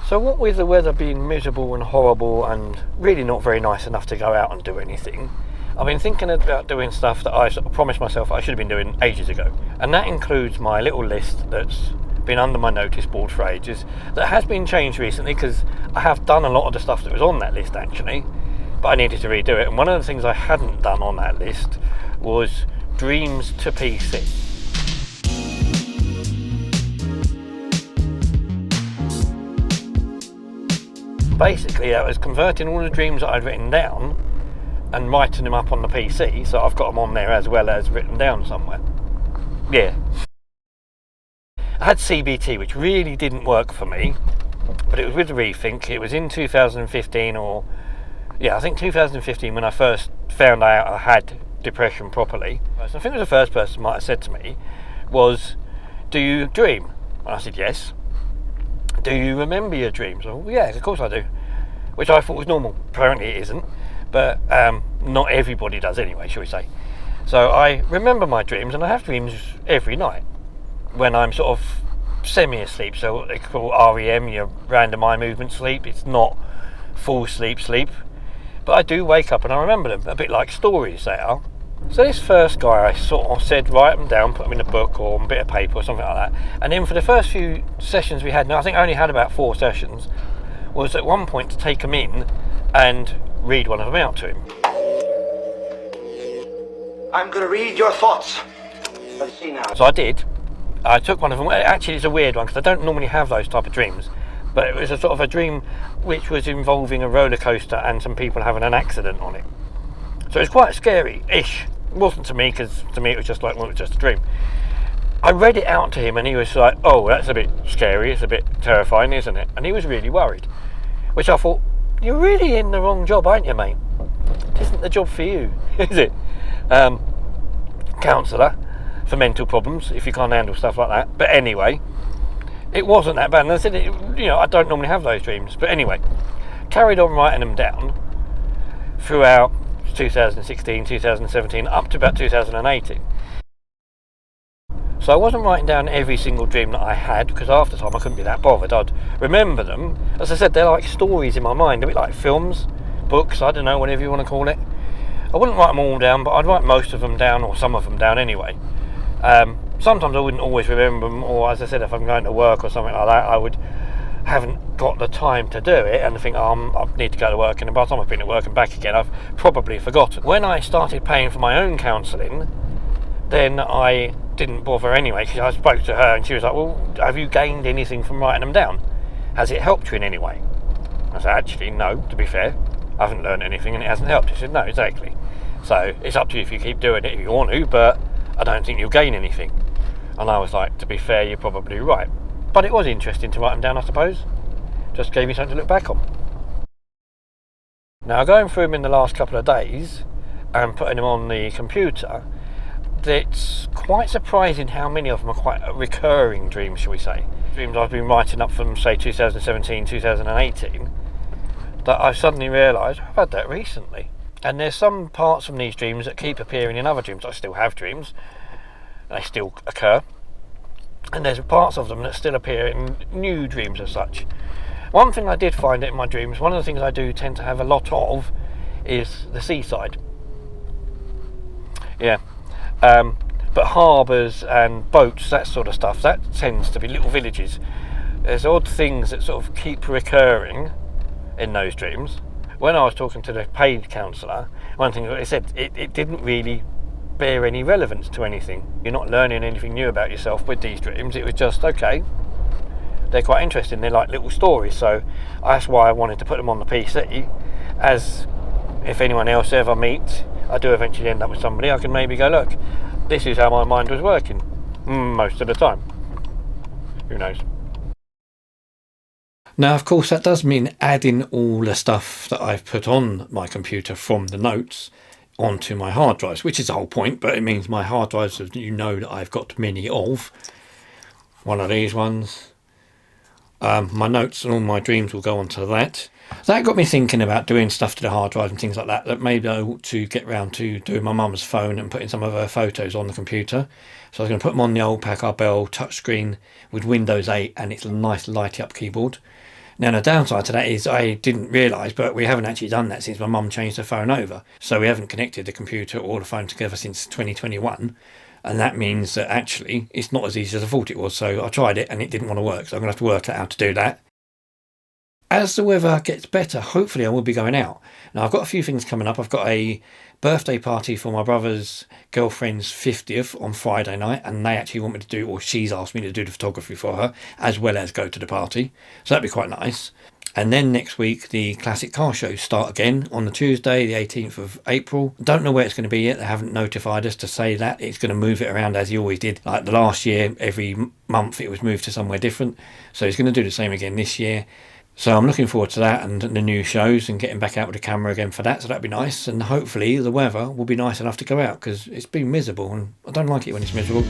So what with the weather being miserable and horrible and really not very nice enough to go out and do anything, I've been thinking about doing stuff that I sort of promised myself I should have been doing ages ago. And that includes my little list that's been under my notice board for ages, that has been changed recently because I have done a lot of the stuff that was on that list actually, but I needed to redo it. And one of the things I hadn't done on that list was dreams to PC. Basically, that was converting all the dreams that I'd written down and writing them up on the PC, so I've got them on there as well as written down somewhere. Yeah. I had CBT, which really didn't work for me, but it was with the Rethink. It was in 2015 I think 2015 when I first found out I had depression properly. I think it was the first person might have said to me was, "Do you dream?" And I said, "Yes." "Do you remember your dreams?" "Oh, yeah, of course I do." Which I thought was normal. Apparently it isn't, but not everybody does anyway, shall we say. So I remember my dreams, and I have dreams every night when I'm sort of semi-asleep. So what they call REM, your random eye movement sleep. It's not full sleep, but I do wake up and I remember them, a bit like stories they are. So this first guy, I sort of said write them down, put them in a book or a bit of paper or something like that. And then for the first few sessions we had, now I think I only had about 4 sessions, was at one point to take them in and read one of them out to him. I'm going to read your thoughts. Let's see now. So I did. I took one of them. Actually, it's a weird one because I don't normally have those type of dreams. But it was a sort of a dream which was involving a roller coaster and some people having an accident on it. So it was quite scary-ish. It wasn't to me, because to me it was just like, well, it was just a dream. I read it out to him and he was like, "Oh, that's a bit scary, it's a bit terrifying, isn't it?" And he was really worried. Which I thought, you're really in the wrong job, aren't you, mate? It isn't the job for you, is it? Counsellor for mental problems, if you can't handle stuff like that. But anyway, it wasn't that bad. And I said, I don't normally have those dreams. But anyway, carried on writing them down throughout 2016, 2017, up to about 2018. So I wasn't writing down every single dream that I had, because half the time I couldn't be that bothered. I'd remember them. As I said, they're like stories in my mind, a bit like films, books, I don't know, whatever you want to call it. I wouldn't write them all down, but I'd write most of them down, or some of them down anyway. Sometimes I wouldn't always remember them, or as I said, if I'm going to work or something like that, haven't got the time to do it and think, I need to go to work, and by the time I've been at work and back again, I've probably forgotten. When I started paying for my own counselling, then I didn't bother anyway, because I spoke to her and she was like, "Well, have you gained anything from writing them down? Has it helped you in any way?" I said, "Actually, no, to be fair. I haven't learned anything and it hasn't helped." She said, "No, exactly. So it's up to you if you keep doing it if you want to, but I don't think you'll gain anything." And I was like, to be fair, you're probably right. But it was interesting to write them down, I suppose. Just gave me something to look back on. Now, going through them in the last couple of days and putting them on the computer, it's quite surprising how many of them are quite recurring dreams, shall we say. Dreams I've been writing up from, say, 2017, 2018, that I've suddenly realised I've had that recently. And there's some parts from these dreams that keep appearing in other dreams. I still have dreams. They still occur. And there's parts of them that still appear in new dreams as such. One thing I did find in my dreams, one of the things I do tend to have a lot of, is the seaside. Yeah. But harbours and boats, that sort of stuff, that tends to be little villages. There's odd things that sort of keep recurring in those dreams. When I was talking to the paid counsellor, one thing that they said, it didn't really bear any relevance to anything. You're not learning anything new about yourself with these dreams. It was just, okay, they're quite interesting. They're like little stories. So that's why I wanted to put them on the PC, as if anyone else ever meets, I do eventually end up with somebody, I can maybe go, look, this is how my mind was working most of the time. Who knows? Now, of course, that does mean adding all the stuff that I've put on my computer from the notes onto my hard drives, which is the whole point, but it means my hard drives, that I've got many of. One of these ones. My notes and all my dreams will go onto that. That got me thinking about doing stuff to the hard drive and things like that maybe I ought to get round to doing my mum's phone and putting some of her photos on the computer. So I was going to put them on the old babybell touchscreen with Windows 8 and its nice light up keyboard. Now the downside to that is I didn't realise, but we haven't actually done that since my mum changed her phone over. So we haven't connected the computer or the phone together since 2021. And that means that actually it's not as easy as I thought it was. So I tried it and it didn't want to work. So I'm going to have to work out how to do that. As the weather gets better, hopefully I will be going out. Now I've got a few things coming up. I've got a birthday party for my brother's girlfriend's 50th on Friday night, and they actually want me to do, or she's asked me to do the photography for her, as well as go to the party. So that'd be quite nice. And then next week, the classic car shows start again on the Tuesday, the 18th of April. Don't know where it's going to be yet. They haven't notified us to say that. It's going to move it around as he always did. Like the last year, every month it was moved to somewhere different. So he's going to do the same again this year. So I'm looking forward to that and the new shows and getting back out with the camera again for that. So that'd be nice. And hopefully the weather will be nice enough to go out, because it's been miserable and I don't like it when it's miserable.